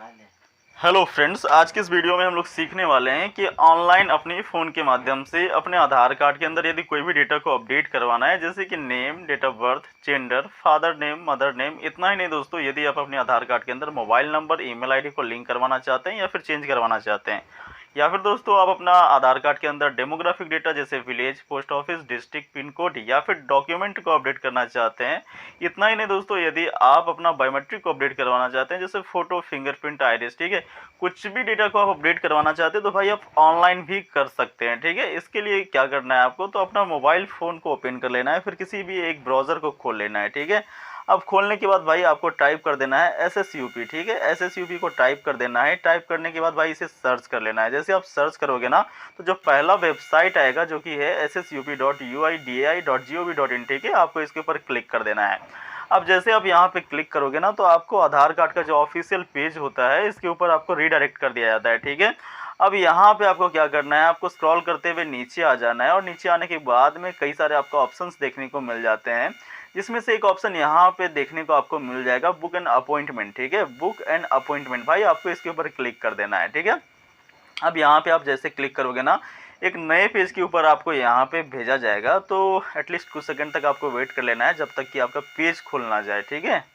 Hello friends, आज के इस वीडियो में हम लोग सीखने वाले हैं कि ऑनलाइन अपने फ़ोन के माध्यम से अपने आधार कार्ड के अंदर यदि कोई भी डेटा को अपडेट करवाना है, जैसे कि name, date of birth, gender, father name, mother name. इतना ही नहीं दोस्तों, यदि आप अपने आधार कार्ड के अंदर मोबाइल नंबर, ईमेल आईडी को लिंक करवाना चाहते हैं या फिर चेंज करवाना चाहते हैं, या फिर दोस्तों आप अपना आधार कार्ड के अंदर डेमोग्राफिक डेटा जैसे village, post office, district, pin code या फिर डॉक्यूमेंट को अपडेट करना चाहते हैं। इतना ही नहीं दोस्तों, यदि आप अपना बायोमेट्रिक को अपडेट करवाना चाहते हैं जैसे फोटो, फिंगरप्रिंट, आइरिस, ठीक है, कुछ भी डेटा को आप अपडेट करवाना चाहते हैं तो भाई आप ऑनलाइन भी कर सकते हैं। ठीक है, इसके लिए क्या करना है आपको, तो अपना मोबाइल फ़ोन को ओपन कर लेना है, फिर किसी भी एक ब्राउज़र को खोल लेना है। ठीक है, अब खोलने के बाद भाई आपको टाइप कर देना है SSUP। ठीक है, SSUP को टाइप कर देना है। टाइप करने के बाद भाई इसे सर्च कर लेना है। जैसे आप सर्च करोगे ना, तो जो पहला वेबसाइट आएगा जो कि है SSUP.uidi.gov.in, ठीक है, आपको इसके ऊपर क्लिक कर देना है। अब जैसे आप यहाँ पे क्लिक करोगे ना, तो आपको आधार कार्ड का जो ऑफिशियल पेज होता है इसके ऊपर आपको रीडायरेक्ट कर दिया जाता है। ठीक है, अब यहाँ पे आपको क्या करना है, आपको स्क्रॉल करते हुए नीचे आ जाना है और नीचे आने के बाद में कई सारे आपको ऑप्शंस देखने को मिल जाते हैं, जिसमें से एक ऑप्शन यहाँ पे देखने को आपको मिल जाएगा, बुक एंड अपॉइंटमेंट। ठीक है, बुक एंड अपॉइंटमेंट, भाई आपको इसके ऊपर क्लिक कर देना है। ठीक है, अब यहाँ पे आप जैसे क्लिक करोगे ना, एक नए पेज के ऊपर आपको यहाँ पे भेजा जाएगा, तो एटलीस्ट कुछ सेकंड तक आपको वेट कर लेना है जब तक कि आपका पेज खुल ना जाए। ठीक है,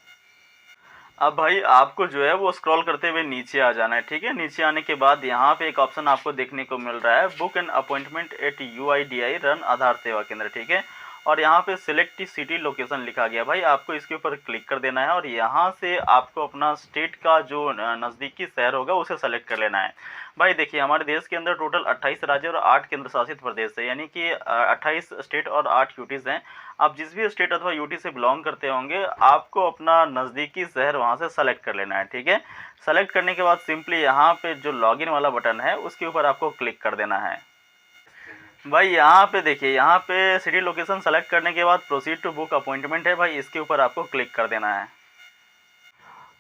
अब भाई आपको जो है वो स्क्रॉल करते हुए नीचे आ जाना है। ठीक है, नीचे आने के बाद यहाँ पे एक ऑप्शन आपको देखने को मिल रहा है, book an appointment at UIDI run Aadhaar सेवा केंद्र। ठीक है, और यहाँ पे सिलेक्ट सिटी लोकेशन लिखा गया, भाई आपको इसके ऊपर क्लिक कर देना है और यहाँ से आपको अपना स्टेट का जो नज़दीकी शहर होगा उसे सेलेक्ट कर लेना है। भाई देखिए, हमारे देश के अंदर टोटल 28 राज्य और 8 केंद्र शासित प्रदेश है, यानी कि 28 स्टेट और 8 यूटीज़ हैं। आप जिस भी स्टेट अथवा यूटी से बिलोंग करते होंगे, आपको अपना नज़दीकी शहर वहाँ से सेलेक्ट कर लेना है। ठीक है, सेलेक्ट करने के बाद सिंपली यहाँ पे जो लॉगिन वाला बटन है उसके ऊपर आपको क्लिक कर देना है। भाई यहाँ पे देखिए, यहाँ पे सिटी लोकेशन सेलेक्ट करने के बाद प्रोसीड टू बुक अपॉइंटमेंट है, भाई इसके ऊपर आपको क्लिक कर देना है।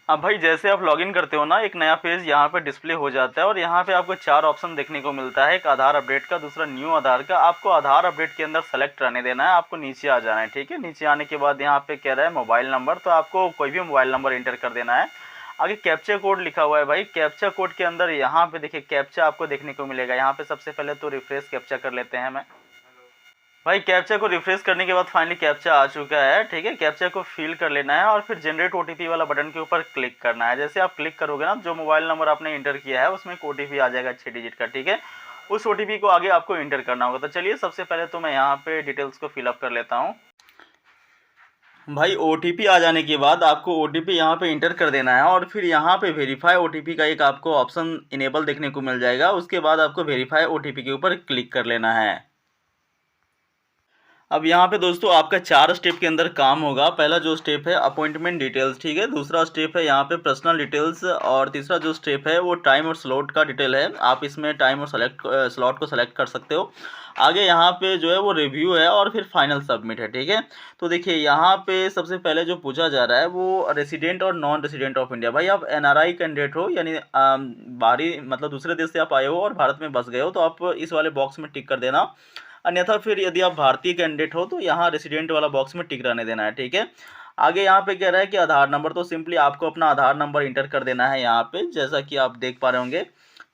अब भाई जैसे आप लॉगिन करते हो ना, एक नया पेज यहाँ पे डिस्प्ले हो जाता है और यहाँ पे आपको 4 ऑप्शन देखने को मिलता है, एक आधार अपडेट का, दूसरा न्यू आधार का। आपको आधार अपडेट के अंदर सेलेक्ट रहने देना है, आपको नीचे आ जाना है। ठीक है, नीचे आने के बाद यहाँ पे कह रहा है मोबाइल नंबर, तो आपको कोई भी मोबाइल नंबर इंटर कर देना है। आगे कैप्चा कोड लिखा हुआ है, भाई कैप्चा कोड के अंदर यहाँ पे देखिए कैप्चा आपको देखने को मिलेगा। यहाँ पे सबसे पहले तो रिफ्रेश कैप्चा कर लेते हैं। मैं भाई कैप्चा को रिफ्रेश करने के बाद फाइनली कैप्चा आ चुका है। ठीक है, कैप्चा को फिल कर लेना है और फिर जनरेट OTP वाला बटन के ऊपर क्लिक करना है। जैसे आप क्लिक करोगे ना, जो मोबाइल नंबर आपने इंटर किया है उसमें एक OTP आ जाएगा 6 डिजिट का। ठीक है, उस OTP को आगे आपको इंटर करना होगा। तो चलिए सबसे पहले तो मैं यहाँ पे डिटेल्स को फिलअप कर लेता हूँ। भाई OTP आ जाने के बाद आपको OTP यहाँ पे इंटर कर देना है और फिर यहाँ पे वेरीफाई OTP का एक आपको ऑप्शन इनेबल देखने को मिल जाएगा। उसके बाद आपको वेरीफाई OTP के ऊपर क्लिक कर लेना है। अब यहाँ पे दोस्तों आपका 4 स्टेप के अंदर काम होगा। पहला जो स्टेप है अपॉइंटमेंट डिटेल्स, ठीक है, दूसरा स्टेप है यहाँ पे पर्सनल डिटेल्स, और तीसरा जो स्टेप है वो टाइम और स्लॉट का डिटेल है। आप इसमें टाइम और स्लॉट को सेलेक्ट कर सकते हो। आगे यहाँ पे जो है वो रिव्यू है और फिर फाइनल सबमिट है। ठीक है, तो देखिए यहाँ पे सबसे पहले जो पूछा जा रहा है वो रेसिडेंट और नॉन रेसिडेंट ऑफ इंडिया। भाई आप NRI कैंडिडेट हो, यानी बाहरी मतलब दूसरे देश से आप आए हो और भारत में बस गए हो, तो आप इस वाले बॉक्स में टिक कर देना। अन्यथा फिर यदि आप भारतीय कैंडिडेट हो तो यहाँ रेसिडेंट वाला बॉक्स में टिक रहने देना है। ठीक है, आगे यहाँ पे कह रहा है कि आधार नंबर, तो सिंपली आपको अपना आधार नंबर इंटर कर देना है यहाँ पे, जैसा कि आप देख पा रहे होंगे।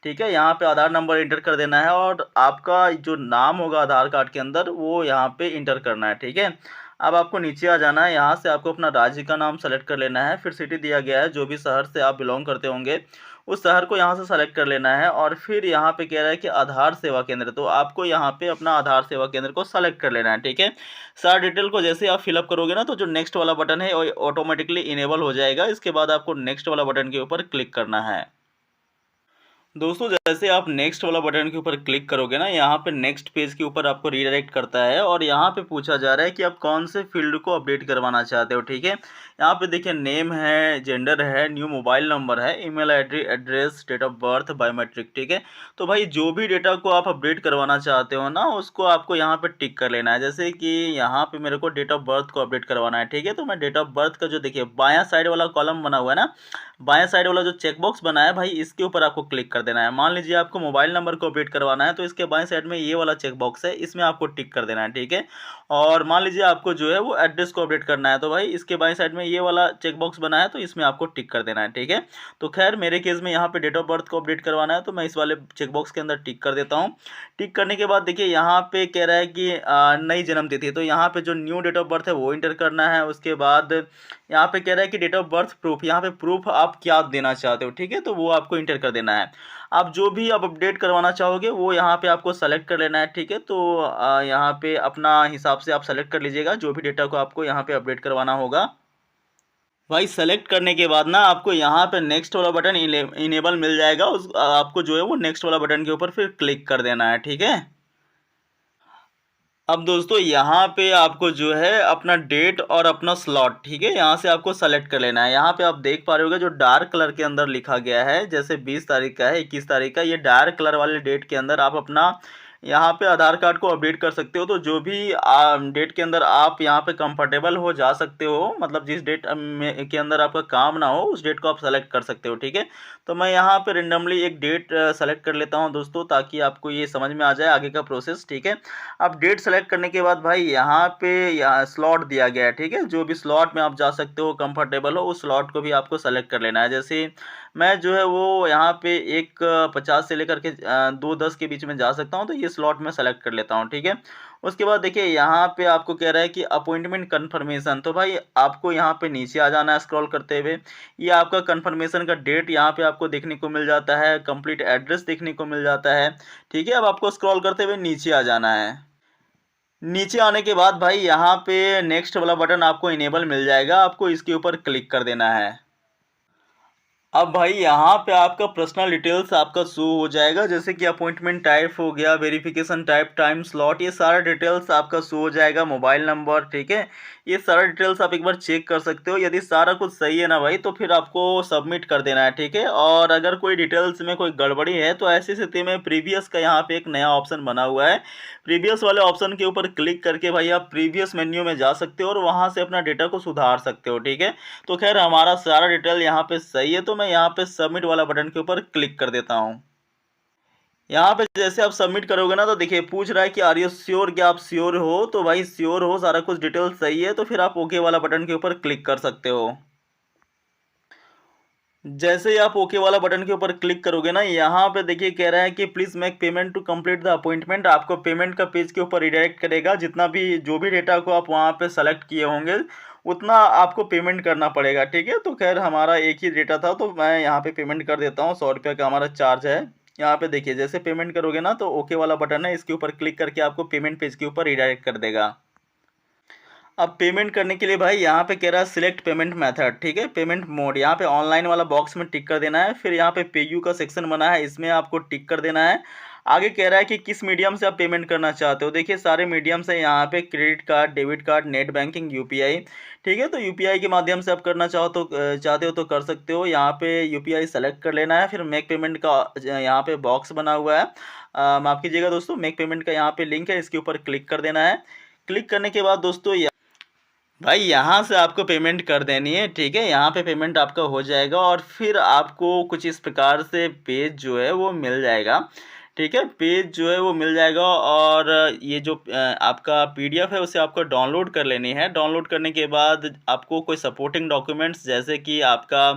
ठीक है, यहाँ पे आधार नंबर इंटर कर देना है और आपका जो नाम होगा आधार कार्ड के अंदर वो यहाँ पे इंटर करना है। ठीक है, अब आपको नीचे आ जाना है। यहाँ से आपको अपना राज्य का नाम सेलेक्ट कर लेना है, फिर सिटी दिया गया है, जो भी शहर से आप बिलोंग करते होंगे उस शहर को यहाँ से सेलेक्ट कर लेना है और फिर यहाँ पे कह रहा है कि आधार सेवा केंद्र, तो आपको यहाँ पे अपना आधार सेवा केंद्र को सेलेक्ट कर लेना है। ठीक है, सारा डिटेल को जैसे आप फिलअप करोगे ना, तो जो नेक्स्ट वाला बटन है वो ऑटोमेटिकली इनेबल हो जाएगा। इसके बाद आपको नेक्स्ट वाला बटन के ऊपर क्लिक करना है। दोस्तों जैसे आप नेक्स्ट वाला बटन के ऊपर क्लिक करोगे ना, यहाँ पे नेक्स्ट पेज के ऊपर आपको रीडायरेक्ट करता है और यहाँ पे पूछा जा रहा है कि आप कौन से फील्ड को अपडेट करवाना चाहते हो। ठीक है, यहाँ पे देखिए नेम है, जेंडर है, न्यू मोबाइल नंबर है, email address, date of birth, biometric. ठीक है, तो भाई जो भी डेटा को आप अपडेट करवाना चाहते हो ना, उसको आपको यहाँ पे टिक कर लेना है। जैसे कि यहाँ पे मेरे को डेट ऑफ बर्थ को अपडेट करवाना है। ठीक है, तो मैं डेट ऑफ बर्थ का जो देखिए बायां साइड वाला कॉलम बना हुआ है ना, बायां साइड वाला जो चेकबॉक्स बना है भाई, इसके ऊपर आपको क्लिक कर कर देना है। मान लीजिए आपको मोबाइल नंबर को अपडेट करवाना है तो इसके बाएं साइड में ये वाला चेक बॉक्स है, इसमें आपको टिक कर देना है, ठीक है। और मान लीजिए आपको जो है वो एड्रेस को अपडेट करना है तो भाई इसके बाएं साइड में ये वाला चेक बॉक्स बना है तो इसमें आपको टिक कर देना है, ठीक है। तो खैर मेरे केस में यहाँ पे डेट ऑफ बर्थ को अपडेट करवाना है तो मैं इस वाले चेक बॉक्स के अंदर टिक कर देता हूँ। टिक करने के बाद देखिए यहाँ पे कह रहा है कि नई जन्म तिथि, तो यहाँ पे जो न्यू डेट ऑफ बर्थ है वो इंटर करना है। उसके बाद यहाँ पे कह रहा है कि डेट ऑफ बर्थ प्रूफ, यहाँ पे प्रूफ आप क्या देना चाहते हो, ठीक है, तो वो आपको इंटर कर देना है। आप जो भी आप अपडेट करवाना चाहोगे वो यहाँ पे आपको सेलेक्ट कर लेना है, ठीक है। तो यहाँ पे अपना हिसाब से आप सेलेक्ट कर लीजिएगा जो भी डेटा को आपको यहाँ पे अपडेट करवाना होगा। भाई सेलेक्ट करने के बाद ना आपको यहाँ पे नेक्स्ट वाला बटन इनेबल मिल जाएगा, उस आपको जो है वो नेक्स्ट वाला बटन के ऊपर फिर क्लिक कर देना है, ठीक है। अब दोस्तों यहाँ पे आपको जो है अपना डेट और अपना स्लॉट, ठीक है, यहाँ से आपको सेलेक्ट कर लेना है। यहाँ पे आप देख पा रहे होगे जो डार्क कलर के अंदर लिखा गया है, जैसे 20 तारीख का है, 21 तारीख का, ये डार्क कलर वाले डेट के अंदर आप अपना यहाँ पे आधार कार्ड को अपडेट कर सकते हो। तो जो भी डेट के अंदर आप यहाँ पे कंफर्टेबल हो जा सकते हो, मतलब जिस डेट में के अंदर आपका काम ना हो उस डेट को आप सेलेक्ट कर सकते हो, ठीक है। तो मैं यहाँ पे रेंडमली एक डेट सेलेक्ट कर लेता हूँ दोस्तों, ताकि आपको ये समझ में आ जाए आगे का प्रोसेस, ठीक है। अब डेट सेलेक्ट करने के बाद भाई यहाँ पे स्लॉट दिया गया है, ठीक है, जो भी स्लॉट में आप जा सकते हो कंफर्टेबल हो उस स्लॉट को भी आपको सेलेक्ट कर लेना है। जैसे मैं जो है वो यहाँ पे 1:50 से लेकर के 2:10 के बीच में जा सकता हूँ, तो ये स्लॉट में सेलेक्ट कर लेता हूँ, ठीक है। उसके बाद देखिए यहाँ पे आपको कह रहा है कि अपॉइंटमेंट कन्फर्मेशन, तो भाई आपको यहाँ पे नीचे आ जाना है स्क्रॉल करते हुए। ये आपका कन्फर्मेशन का डेट यहाँ पे आपको देखने को मिल जाता है, कंप्लीट एड्रेस देखने को मिल जाता है, ठीक है। अब आपको स्क्रॉल करते हुए नीचे आ जाना है। नीचे आने के बाद भाई यहाँ पे नेक्स्ट वाला बटन आपको इनेबल मिल जाएगा, आपको इसके ऊपर क्लिक कर देना है। अब भाई यहाँ पे आपका पर्सनल डिटेल्स आपका शो हो जाएगा, जैसे कि अपॉइंटमेंट टाइप हो गया, वेरिफिकेशन टाइप, टाइम स्लॉट, ये सारा डिटेल्स आपका शो हो जाएगा, मोबाइल नंबर, ठीक है। ये सारा डिटेल्स आप एक बार चेक कर सकते हो। यदि सारा कुछ सही है ना भाई तो फिर आपको सबमिट कर देना है, ठीक है। और अगर कोई डिटेल्स में कोई गड़बड़ी है तो ऐसी स्थिति में प्रीवियस का यहाँ पे एक नया ऑप्शन बना हुआ है, प्रीवियस वाले ऑप्शन के ऊपर क्लिक करके भाई आप प्रीवियस मेन्यू में जा सकते हो और वहाँ से अपना डेटा को सुधार सकते हो, ठीक है। तो खैर हमारा सारा डिटेल यहाँ पे सही है, तो मैं यहाँ पे सबमिट वाला बटन के ऊपर क्लिक कर देता हूँ। यहाँ पे जैसे आप सबमिट करोगे ना तो देखिए पूछ रहा है कि आर यू श्योर, क्या आप श्योर हो, तो भाई श्योर हो, सारा कुछ डिटेल सही है, तो फिर आप ओके वाला बटन के ऊपर क्लिक कर सकते हो। जैसे ही आप ओके वाला बटन के ऊपर क्लिक करोगे ना, यहाँ पे देखिए कह रहा है कि please make payment to complete the appointment, आपको पेमेंट का पेज के ऊपर रिडायरेक्ट करेगा। जितना भी जो भी डेटा को आप वहाँ पे सेलेक्ट किए होंगे उतना आपको पेमेंट करना पड़ेगा, ठीक है। तो खैर हमारा एक ही डेटा था तो मैं यहाँ पे पेमेंट कर देता हूँ, 100 रुपये का हमारा चार्ज है। यहाँ पे देखिए जैसे पेमेंट करोगे ना तो ओके वाला बटन है, इसके ऊपर क्लिक करके आपको पेमेंट पेज के ऊपर रिडायरेक्ट कर देगा। अब पेमेंट करने के लिए भाई यहाँ पे कह रहा है सिलेक्ट पेमेंट मेथड, ठीक है, पेमेंट मोड, यहाँ पे ऑनलाइन वाला बॉक्स में टिक कर देना है। फिर यहाँ पे पे यू का सेक्शन बना है, इसमें आपको टिक कर देना है। आगे कह रहा है कि किस मीडियम से आप पेमेंट करना चाहते हो, देखिए सारे मीडियम से यहाँ पे credit card, debit card, net banking, UPI, ठीक है। तो यूपीआई के माध्यम से आप करना चाहते हो तो कर सकते हो। यहाँ पे यूपीआई सेलेक्ट कर लेना है। फिर मेक पेमेंट का यहाँ पे बॉक्स बना हुआ है, माफ़ कीजिएगा दोस्तों, मेक पेमेंट का यहाँ पे लिंक है, इसके ऊपर क्लिक कर देना है। क्लिक करने के बाद दोस्तों भाई यहाँ से आपको पेमेंट कर देनी है, ठीक है। यहाँ पे पेमेंट आपका हो जाएगा और फिर आपको कुछ इस प्रकार से पेज जो है वो मिल जाएगा, ठीक है, पेज जो है वो मिल जाएगा। और ये जो आपका पीडीएफ है उसे आपको डाउनलोड कर लेनी है। डाउनलोड करने के बाद आपको कोई सपोर्टिंग डॉक्यूमेंट्स जैसे कि आपका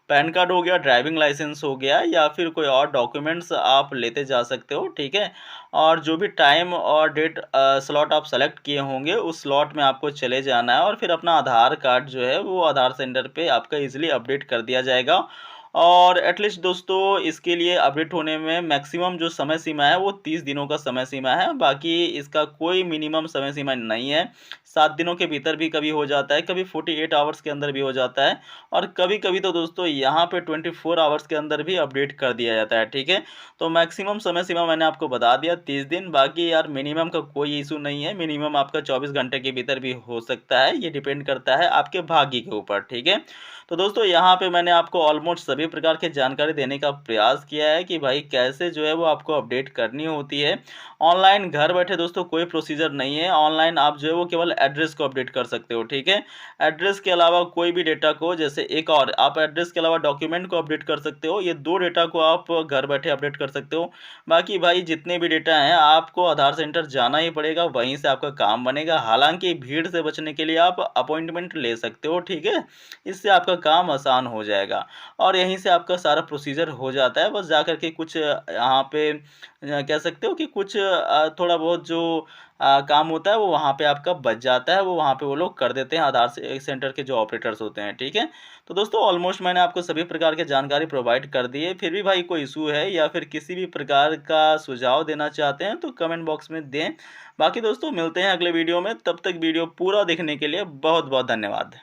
पैन कार्ड हो गया, ड्राइविंग लाइसेंस हो गया, या फिर कोई और डॉक्यूमेंट्स आप लेते जा सकते हो, ठीक है। और जो भी टाइम और डेट स्लॉट आप सेलेक्ट किए होंगे उस स्लॉट में आपको चले जाना है और फिर अपना आधार कार्ड जो है वो आधार सेंटर पे आपका इजीली अपडेट कर दिया जाएगा। और एटलीस्ट दोस्तों इसके लिए अपडेट होने में मैक्सिमम जो समय सीमा है वो 30 दिनों का समय सीमा है, बाकी इसका कोई मिनिमम समय सीमा नहीं है। 7 दिनों के भीतर भी कभी हो जाता है, कभी 48 आवर्स के अंदर भी हो जाता है, और कभी कभी तो दोस्तों यहाँ पे 24 आवर्स के अंदर भी अपडेट कर दिया जाता है, ठीक है। तो मैक्सिमम समय सीमा मैंने आपको बता दिया 30 दिन, बाकी यार मिनिमम का कोई इशू नहीं है, मिनिमम आपका 24 घंटे के भीतर भी हो सकता है, ये डिपेंड करता है आपके भाग्य के ऊपर, ठीक है। तो दोस्तों यहाँ पे मैंने आपको ऑलमोस्ट सभी सभी प्रकार की जानकारी देने का प्रयास किया है कि भाई कैसे जो है वो आपको अपडेट करनी होती है। ऑनलाइन घर बैठे दोस्तों कोई प्रोसीजर नहीं है, ऑनलाइन आप जो है वो केवल एड्रेस को अपडेट कर सकते हो, ठीक है। एड्रेस के अलावा कोई भी डेटा को, जैसे एक और आप एड्रेस के अलावा डॉक्यूमेंट को अपडेट कर सकते हो, ये 2 डेटा को आप घर बैठे अपडेट कर सकते हो। बाकी भाई जितने भी डेटा हैं आपको आधार सेंटर जाना ही पड़ेगा, वहीं से आपका काम बनेगा। हालाँकि भीड़ से बचने के लिए आप अपॉइंटमेंट ले सकते हो, ठीक है। इससे आपका काम आसान हो जाएगा और यहीं से आपका सारा प्रोसीजर हो जाता है। बस जाकर के कुछ यहाँ पे कह सकते हो कि कुछ थोड़ा बहुत जो काम होता है वो वहाँ पे आपका बच जाता है, वो वहाँ पे वो लोग कर देते हैं आधार से सेंटर के जो ऑपरेटर्स होते हैं, ठीक है। तो दोस्तों ऑलमोस्ट मैंने आपको सभी प्रकार की जानकारी प्रोवाइड कर दी है, फिर भी भाई कोई इशू है या फिर किसी भी प्रकार का सुझाव देना चाहते हैं तो कमेंट बॉक्स में दें। बाकी दोस्तों मिलते हैं अगले वीडियो में, तब तक वीडियो पूरा देखने के लिए बहुत बहुत धन्यवाद।